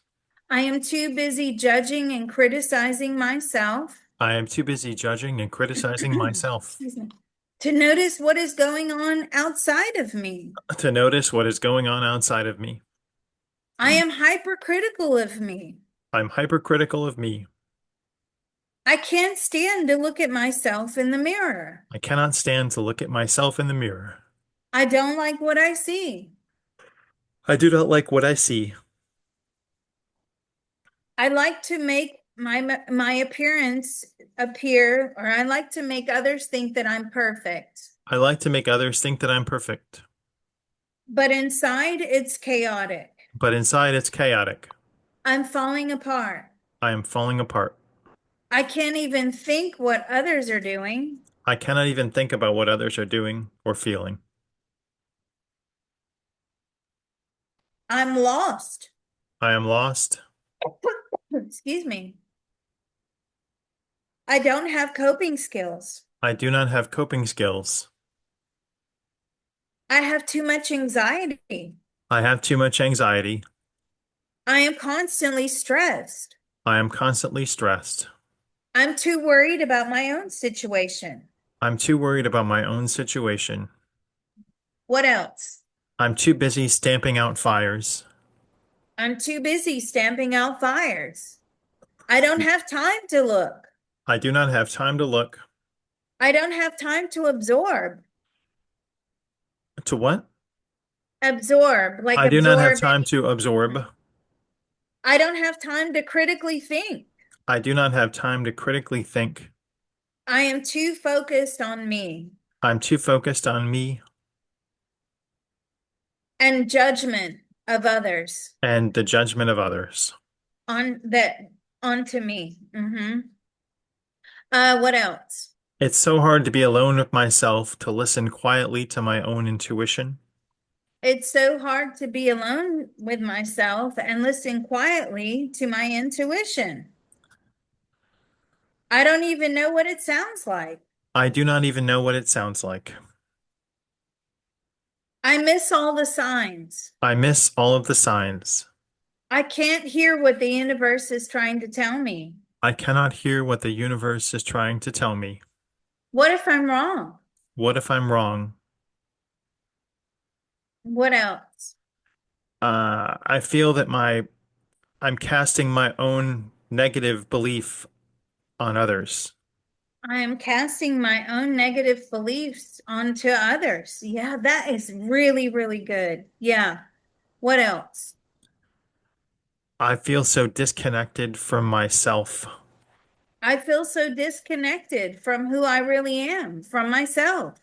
S1: I am too busy judging and criticizing myself.
S2: I am too busy judging and criticizing myself
S1: Excuse me. To notice what is going on outside of me.
S2: to notice what is going on outside of me.
S1: I am hypercritical of me.
S2: I'm hypercritical of me.
S1: I can't stand to look at myself in the mirror.
S2: I cannot stand to look at myself in the mirror.
S1: I don't like what I see.
S2: I do not like what I see.
S1: I like to make my appearance appear, or I like to make others think that I'm perfect.
S2: I like to make others think that I'm perfect,
S1: But inside, it's chaotic.
S2: but inside it's chaotic.
S1: I'm falling apart.
S2: I am falling apart.
S1: I can't even think what others are doing.
S2: I cannot even think about what others are doing or feeling.
S1: I'm lost.
S2: I am lost.
S1: Excuse me. I don't have coping skills.
S2: I do not have coping skills.
S1: I have too much anxiety.
S2: I have too much anxiety.
S1: I am constantly stressed.
S2: I am constantly stressed.
S1: I'm too worried about my own situation.
S2: I'm too worried about my own situation.
S1: What else?
S2: I'm too busy stamping out fires.
S1: I'm too busy stamping out fires. I don't have time to look.
S2: I do not have time to look.
S1: I don't have time to absorb.
S2: To what?
S1: Absorb, like
S2: I do not have
S1: absorb.
S2: time to absorb.
S1: I don't have time to critically think.
S2: I do not have time to critically think.
S1: I am too focused on me
S2: I'm too focused on me
S1: and judgment of others
S2: and the judgment of others.
S1: on that onto me. What else?
S2: It's so hard to be alone with myself, to listen quietly to my own intuition.
S1: It's so hard to be alone with myself and listen quietly to my intuition. I don't even know what it sounds like.
S2: I do not even know what it sounds like.
S1: I miss all the signs.
S2: I miss all of the signs.
S1: I can't hear what the universe is trying to tell me.
S2: I cannot hear what the universe is trying to tell me.
S1: What if I'm wrong?
S2: What if I'm wrong?
S1: What else?
S2: I feel that I'm casting my own negative belief on others.
S1: I am casting my own negative beliefs onto others. Yeah, that is really, really good. Yeah. What else?
S2: I feel so disconnected from myself.
S1: I feel so disconnected from who I really am, from myself.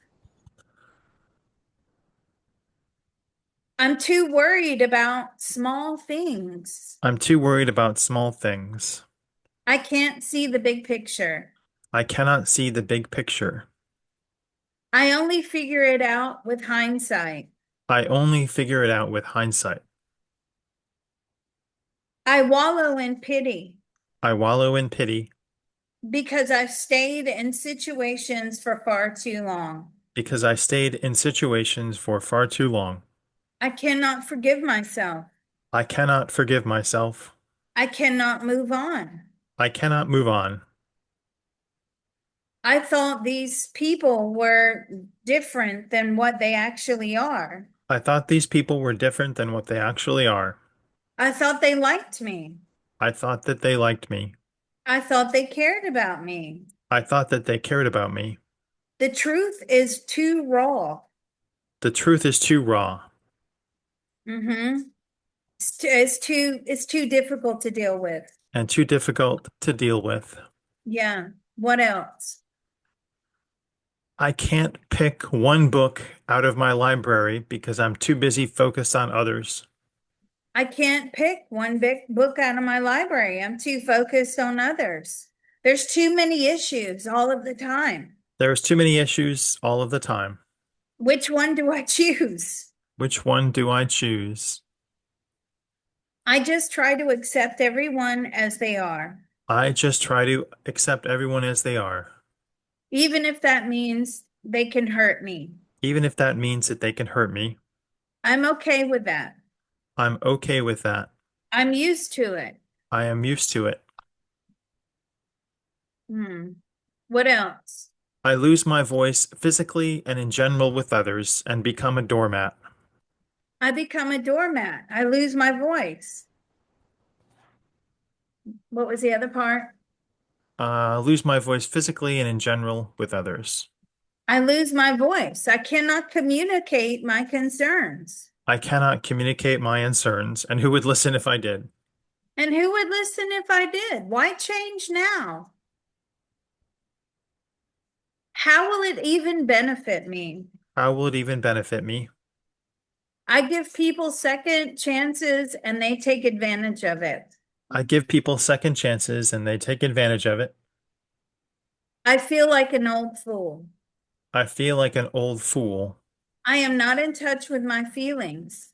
S1: I'm too worried about small things.
S2: I'm too worried about small things.
S1: I can't see the big picture.
S2: I cannot see the big picture.
S1: I only figure it out with hindsight.
S2: I only figure it out with hindsight.
S1: I wallow in pity
S2: I wallow in pity
S1: because I've stayed in situations for far too long.
S2: because I stayed in situations for far too long.
S1: I cannot forgive myself.
S2: I cannot forgive myself.
S1: I cannot move on.
S2: I cannot move on.
S1: I thought these people were different than what they actually are.
S2: I thought these people were different than what they actually are.
S1: I thought they liked me.
S2: I thought that they liked me.
S1: I thought they cared about me.
S2: I thought that they cared about me.
S1: The truth is too raw.
S2: The truth is too raw
S1: Mm-hmm. It's too difficult to deal with.
S2: and too difficult to deal with.
S1: Yeah. What else?
S2: I can't pick one book out of my library because I'm too busy focused on others.
S1: I can't pick one big book out of my library. I'm too focused on others. There's too many issues all of the time.
S2: There's too many issues all of the time.
S1: Which one do I choose?
S2: Which one do I choose?
S1: I just try to accept everyone as they are,
S2: I just try to accept everyone as they are,
S1: even if that means they can hurt me.
S2: even if that means that they can hurt me.
S1: I'm okay with that.
S2: I'm okay with that.
S1: I'm used to it.
S2: I am used to it.
S1: Hmm. What else?
S2: I lose my voice physically and in general with others and become a doormat.
S1: I become a doormat. I lose my voice. What was the other part?
S2: Lose my voice physically and in general with others.
S1: I lose my voice. I cannot communicate my concerns.
S2: I cannot communicate my concerns, and who would listen if I did?
S1: And who would listen if I did? Why change now? How will it even benefit me?
S2: How will it even benefit me?
S1: I give people second chances and they take advantage of it.
S2: I give people second chances and they take advantage of it.
S1: I feel like an old fool.
S2: I feel like an old fool.
S1: I am not in touch with my feelings.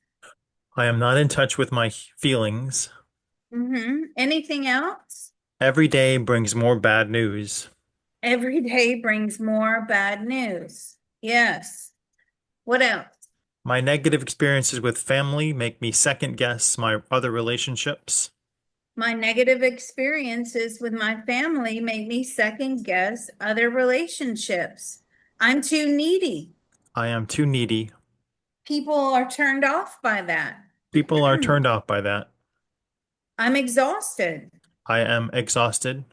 S2: I am not in touch with my feelings.
S1: Anything else?
S2: Every day brings more bad news.
S1: Every day brings more bad news. Yes. What else?
S2: My negative experiences with family make me second guess my other relationships.
S1: My negative experiences with my family make me second guess other relationships. I'm too needy.
S2: I am too needy.
S1: People are turned off by that.
S2: People are turned off by that.
S1: I'm exhausted.
S2: I am exhausted.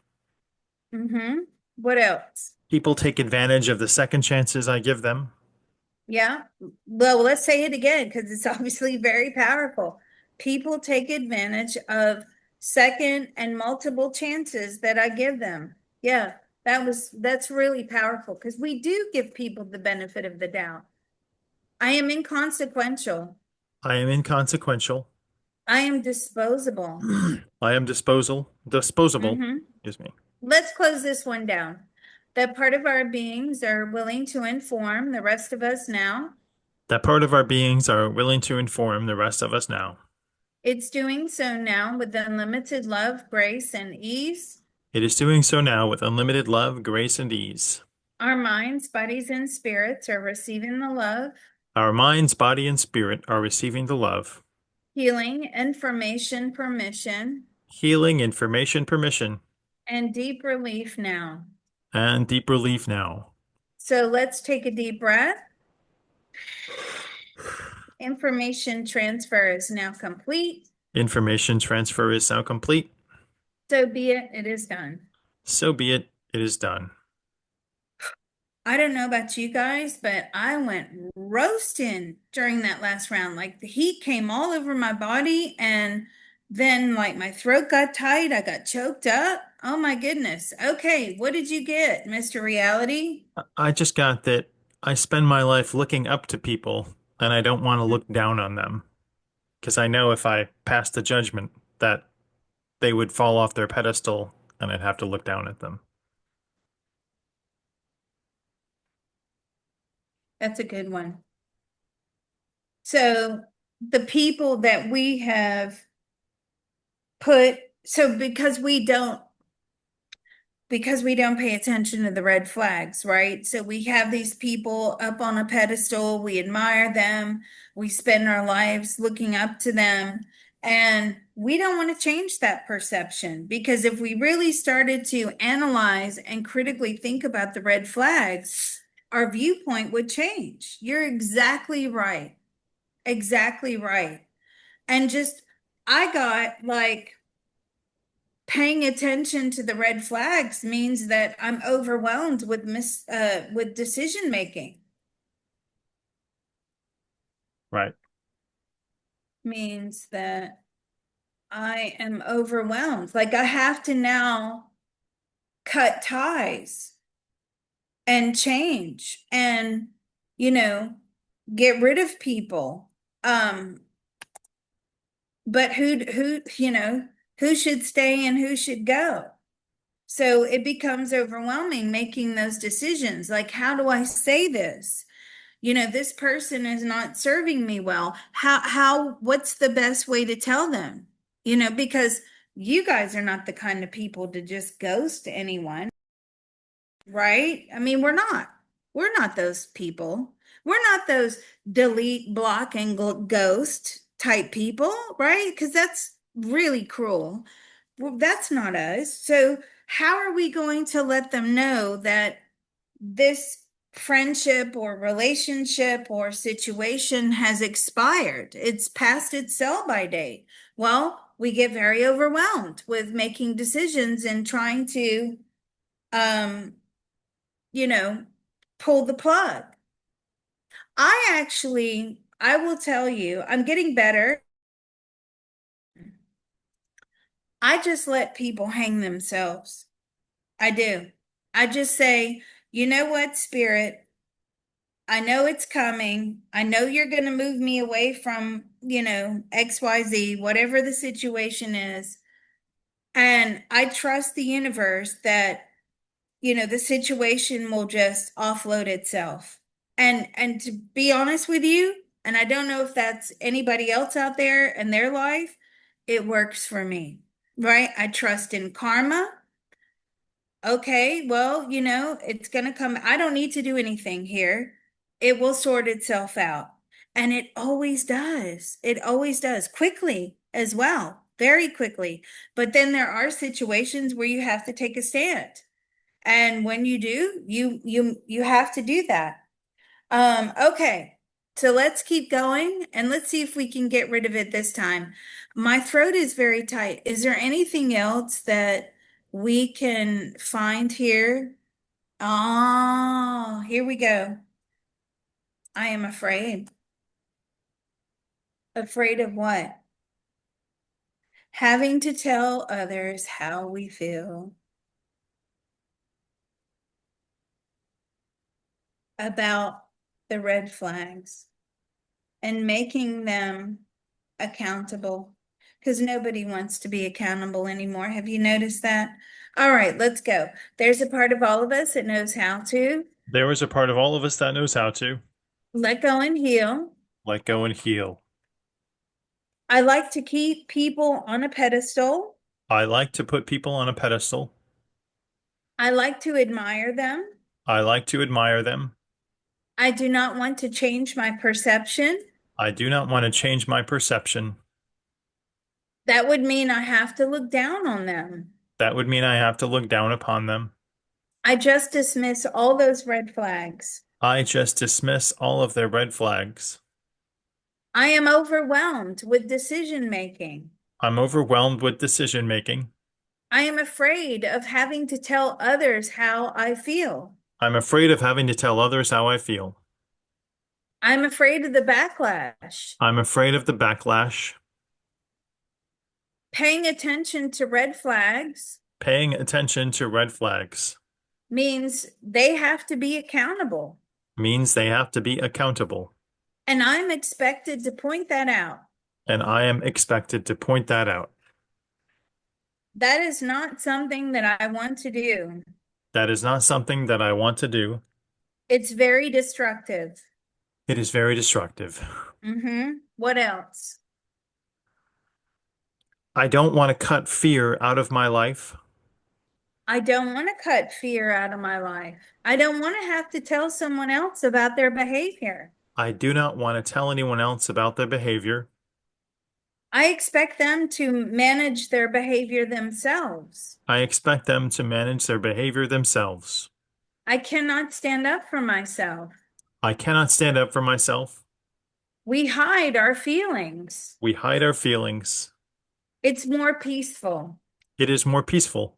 S1: hmm What else?
S2: People take advantage of the second chances I give them.
S1: Yeah. Well, let's say it again because it's obviously very powerful. People take advantage of second and multiple chances that I give them. Yeah. That's really powerful because we do give people the benefit of the doubt. I am inconsequential.
S2: I am inconsequential.
S1: I am disposable.
S2: I am disposable.
S1: Hmm.
S2: Excuse me.
S1: Let's close this one down. That part of our beings are willing to inform the rest of us now.
S2: That part of our beings are willing to inform the rest of us now.
S1: It's doing so now with unlimited love, grace, and ease.
S2: It is doing so now with unlimited love, grace, and ease.
S1: Our minds, bodies, and spirits are receiving the love,
S2: Our minds, body, and spirit are receiving the love,
S1: healing, information, permission,
S2: healing, information, permission,
S1: and deep relief now.
S2: and deep relief now.
S1: So let's take a deep breath. Information transfer is now complete.
S2: Information transfer is now complete.
S1: So be it, it is done.
S2: So be it. It is done.
S1: I don't know about you guys, but I went roasting during that last round. Like the heat came all over my body, and then like my throat got tight. I got choked up. Oh my goodness. Okay, what did you get, Mr. Reality?
S2: I just got that I spend my life looking up to people, and I don't want to look down on them. Because I know if I passed the judgment that they would fall off their pedestal and I'd have to look down at them.
S1: That's a good one. So the people that we have put, so because we don't pay attention to the red flags, right? So we have these people up on a pedestal, we admire them, we spend our lives looking up to them, and we don't want to change that perception because if we really started to analyze and critically think about the red flags, our viewpoint would change. You're exactly right. Exactly right. And just, I got like, paying attention to the red flags means that I'm overwhelmed with decision making.
S2: Right.
S1: Means that I am overwhelmed. Like I have to now cut ties and change and, you know, get rid of people. Um, but who should stay and who should go? So it becomes overwhelming making those decisions. Like, how do I say this? This person is not serving me well. What's the best way to tell them? Because you guys are not the kind of people to just ghost anyone, right? I mean, we're not. We're not those people. We're not those delete, block, and ghost type people, right? Because that's really cruel. Well, that's not us. So, how are we going to let them know that this friendship or relationship or situation has expired? It's past its sell by date. Well, we get very overwhelmed with making decisions and trying to, um, you know, pull the plug. I will tell you, I'm getting better. I just let people hang themselves. I do. I just say, you know what, spirit, I know it's coming. I know you're going to move me away from, XYZ, whatever the situation is. And I trust the universe that, the situation will just offload itself. And to be honest with you, and I don't know if that's anybody else out there in their life, it works for me, right? I trust in karma. Okay, well, it's going to come. I don't need to do anything here. It will sort itself out. And it always does. It always does quickly as well, very quickly. But then there are situations where you have to take a stand. And when you do, you have to do that. Okay. So let's keep going and let's see if we can get rid of it this time. My throat is very tight. Is there anything else that we can find here? Oh, here we go. I am afraid. Afraid of what? Having to tell others how we feel. about the red flags and making them accountable because nobody wants to be accountable anymore. Have you noticed that? All right, let's go. There's a part of all of us that knows how to
S2: There is a part of all of us that knows how to
S1: let go and heal.
S2: let go and heal.
S1: I like to keep people on a pedestal.
S2: I like to put people on a pedestal.
S1: I like to admire them.
S2: I like to admire them.
S1: I do not want to change my perception.
S2: I do not want to change my perception.
S1: That would mean I have to look down on them.
S2: That would mean I have to look down upon them.
S1: I just dismiss all those red flags.
S2: I just dismiss all of their red flags.
S1: I am overwhelmed with decision making.
S2: I'm overwhelmed with decision making.
S1: I am afraid of having to tell others how I feel.
S2: I'm afraid of having to tell others how I feel.
S1: I'm afraid of the backlash.
S2: I'm afraid of the backlash.
S1: Paying attention to red flags
S2: Paying attention to red flags
S1: means they have to be accountable.
S2: means they have to be accountable,
S1: And I'm expected to point that out.
S2: and I am expected to point that out.
S1: That is not something that I want to do.
S2: That is not something that I want to do.
S1: It's very destructive.
S2: It is very destructive.
S1: What else?
S2: I don't want to cut fear out of my life.
S1: I don't want to cut fear out of my life. I don't want to have to tell someone else about their behavior.
S2: I do not want to tell anyone else about their behavior.
S1: I expect them to manage their behavior themselves.
S2: I expect them to manage their behavior themselves.
S1: I cannot stand up for myself.
S2: I cannot stand up for myself.
S1: We hide our feelings.
S2: We hide our feelings.
S1: It's more peaceful.
S2: It is more peaceful.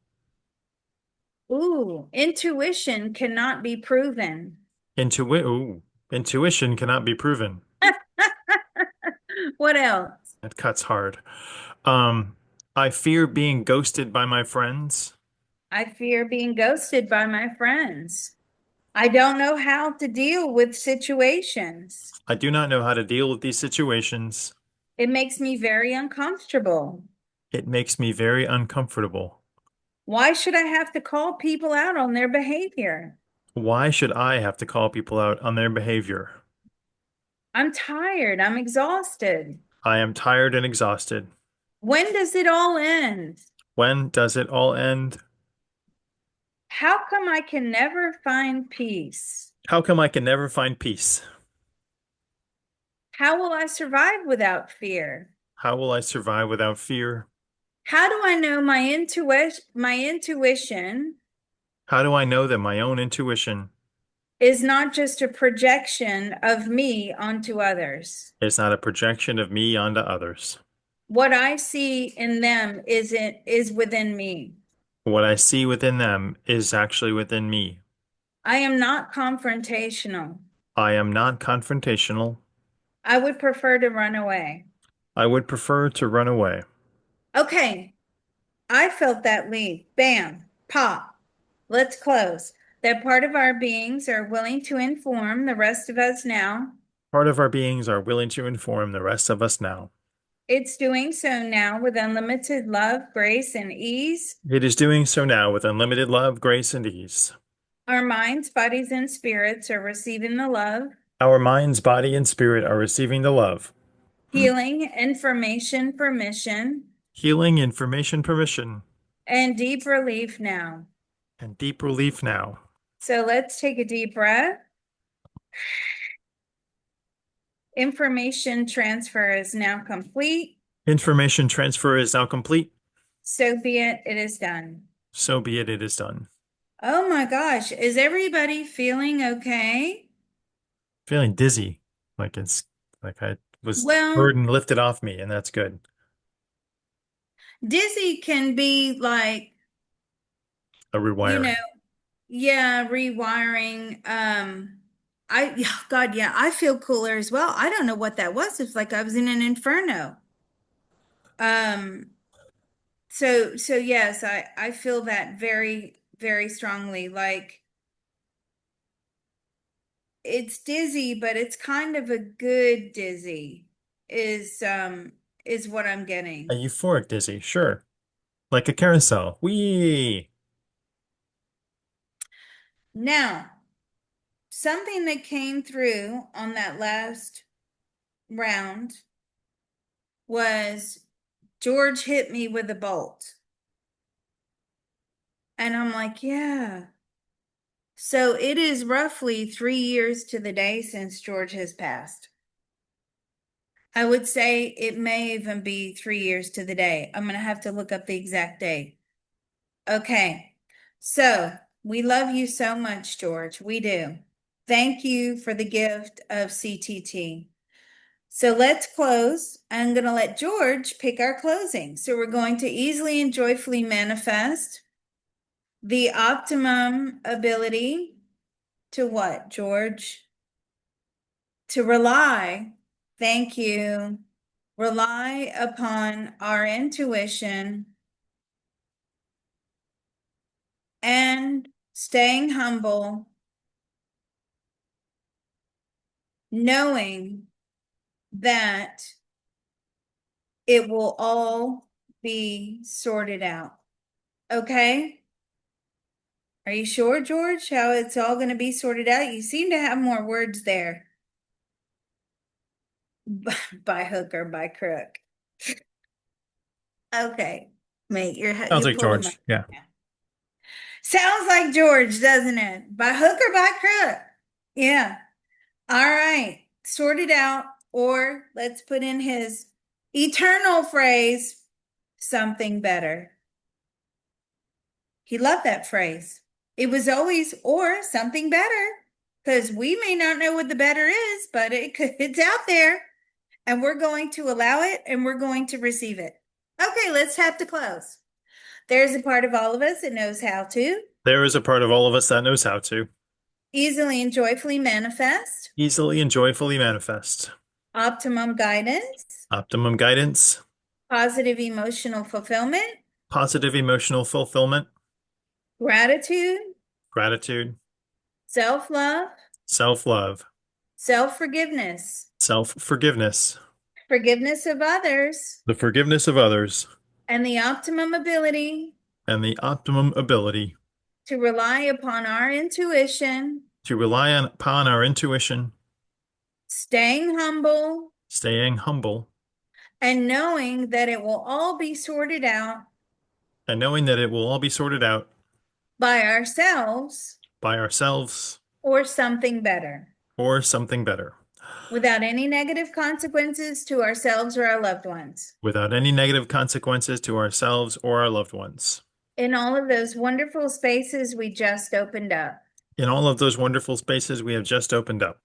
S1: Ooh, intuition cannot be proven.
S2: Intuition cannot be proven.
S1: What else?
S2: That cuts hard. Um, I fear being ghosted by my friends.
S1: I fear being ghosted by my friends. I don't know how to deal with situations.
S2: I do not know how to deal with these situations.
S1: It makes me very uncomfortable.
S2: It makes me very uncomfortable.
S1: Why should I have to call people out on their behavior?
S2: Why should I have to call people out on their behavior?
S1: I'm tired. I'm exhausted.
S2: I am tired and exhausted.
S1: When does it all end?
S2: When does it all end?
S1: How come I can never find peace?
S2: How come I can never find peace?
S1: How will I survive without fear?
S2: How will I survive without fear?
S1: How do I know my intuition
S2: How do I know that my own intuition
S1: is not just a projection of me onto others?
S2: is not a projection of me onto others?
S1: What I see in them is within me.
S2: What I see within them is actually within me.
S1: I am not confrontational.
S2: I am not confrontational.
S1: I would prefer to run away.
S2: I would prefer to run away.
S1: Okay, I felt that leave. Bam, pop. Let's close. That part of our beings are willing to inform the rest of us now.
S2: Part of our beings are willing to inform the rest of us now.
S1: It's doing so now with unlimited love, grace, and ease.
S2: It is doing so now with unlimited love, grace, and ease.
S1: Our minds, bodies, and spirits are receiving the love,
S2: Our minds, body, and spirit are receiving the love.
S1: healing, information, permission,
S2: Healing, information, permission,
S1: and deep relief now.
S2: and deep relief now.
S1: So let's take a deep breath. Information transfer is now complete.
S2: Information transfer is now complete.
S1: So be it, it is done.
S2: So be it, it is done.
S1: Oh my gosh, is everybody feeling okay?
S2: Feeling dizzy, like it's like I was
S1: Well,
S2: burden lifted off me, and that's good.
S1: dizzy can be like,
S2: A
S1: you know,
S2: rewiring.
S1: yeah, rewiring. Yeah, God, yeah, I feel cooler as well. I don't know what that was. It's like I was in an inferno. Um, so yes, I feel that very, very strongly. Like it's dizzy, but it's kind of a good dizzy is what I'm
S2: A
S1: getting.
S2: euphoric dizzy, sure. Like a carousel. Whee!
S1: Now, something that came through on that last round was George hit me with a bolt. And I'm like, yeah. So it is roughly 3 years to the day since George has passed. I would say it may even be 3 years to the day. I'm going to have to look up the exact date. Okay. So we love you so much, George. We do. Thank you for the gift of CTT. So let's close. I'm going to let George pick our closing. So we're going to easily and joyfully manifest the optimum ability to what, George? To rely. Thank you. Rely upon our intuition and staying humble, knowing that it will all be sorted out. Okay? Are you sure, George, how it's all going to be sorted out? You seem to have more words there. By hook or by crook. Okay. Mate,
S2: Sounds
S1: you
S2: like
S1: pull them up.
S2: George. Yeah.
S1: Sounds like George, doesn't it? By hook or by crook? Yeah. All right. Sort it out. Or let's put in his eternal phrase, something better. He loved that phrase. It was always or something better. Because we may not know what the better is, but it's out there. And we're going to allow it and we're going to receive it. Okay, let's tap to close. There's a part of all of us that knows how to
S2: There is a part of all of us that knows how to
S1: easily and joyfully manifest
S2: easily and joyfully manifest
S1: optimum guidance,
S2: optimum guidance,
S1: positive emotional fulfillment,
S2: positive emotional fulfillment,
S1: gratitude,
S2: gratitude,
S1: self love,
S2: self-love,
S1: self forgiveness,
S2: self-forgiveness,
S1: forgiveness of others,
S2: the forgiveness of others,
S1: and the optimum ability
S2: and the optimum ability
S1: to rely upon our intuition,
S2: to rely upon our intuition,
S1: staying humble,
S2: staying humble,
S1: and knowing that it will all be sorted out
S2: and knowing that it will all be sorted out
S1: by ourselves
S2: by ourselves
S1: or something better,
S2: or something better,
S1: without any negative consequences to ourselves or our loved ones.
S2: without any negative consequences to ourselves or our loved ones.
S1: In all of those wonderful spaces we just opened up,
S2: In all of those wonderful spaces we have just opened up,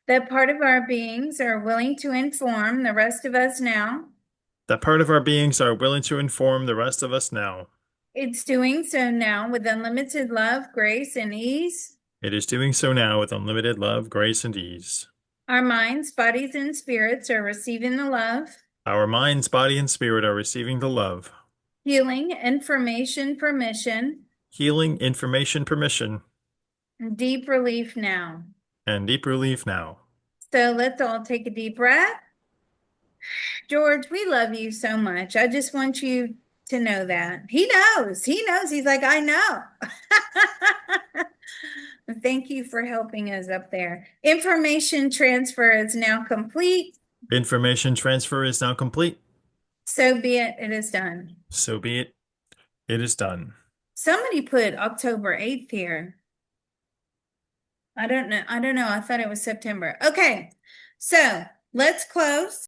S1: that part of our beings are willing to inform the rest of us now.
S2: that part of our beings are willing to inform the rest of us now.
S1: It's doing so now with unlimited love, grace, and ease.
S2: It is doing so now with unlimited love, grace, and ease.
S1: Our minds, bodies, and spirits are receiving the love,
S2: Our minds, body, and spirit are receiving the love,
S1: healing, information, permission,
S2: healing, information, permission,
S1: and deep relief now.
S2: and deep relief now.
S1: So let's all take a deep breath. George, we love you so much. I just want you to know that. He knows. He knows. He's like, I know. Thank you for helping us up there. Information transfer is now complete.
S2: Information transfer is now complete.
S1: So be it. It is done.
S2: So be it. It is done.
S1: Somebody put October 8th here. I don't know. I thought it was September. Okay. So let's close.